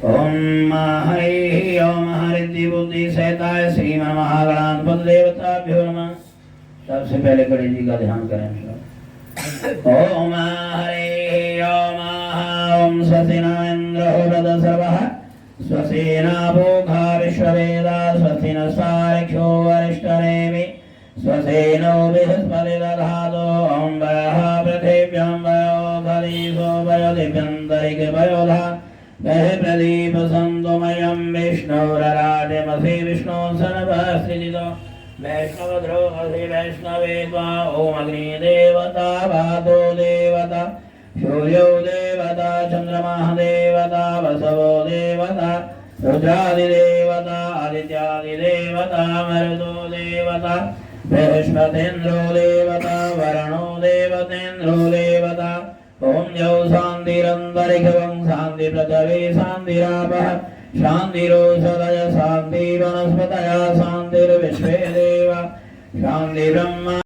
ओम हरि ओम हरिद्रि बुद्धि सहिताय श्रीमन महागणाधिपति देवताभ्यो नमः। सबसे पहले गणेश जी का ध्यान करें। ओम हरि ओम ओम स्वस्तिना इंद्रो वृद सर्वः स्वस्तिना पूषा विश्ववेदा स्वस्तिन सारख्यो वरिष्ठनेमि स्वस्तिनो बृहस्पति दधातु ओम वः पृथिव्यां वयो धरीषो वयो दिव्यन्तरिके वयोधा वह प्रदीप संतमयं विष्णुरराजमसि विष्णु सर्वस्थितो वैष्णवद्रोमसि वैष्णवे त्वा ओम अग्निदेवता वातो देवता सूर्यो देवता चन्द्रमाः देवता वसवो देवता रुद्रादिदेवता आदित्यादिदेवता मरुतो देवता बृहस्पतीन्द्रो देवता वरुणो देवतेन्द्रो देवता ओम यौ शांतिरंतरिक्षं शांति पृथिवी शांतिरापः शांतिरोषधय शांति वनस्पतयः शांतिर्विश्वे देवा शांति ब्रह्म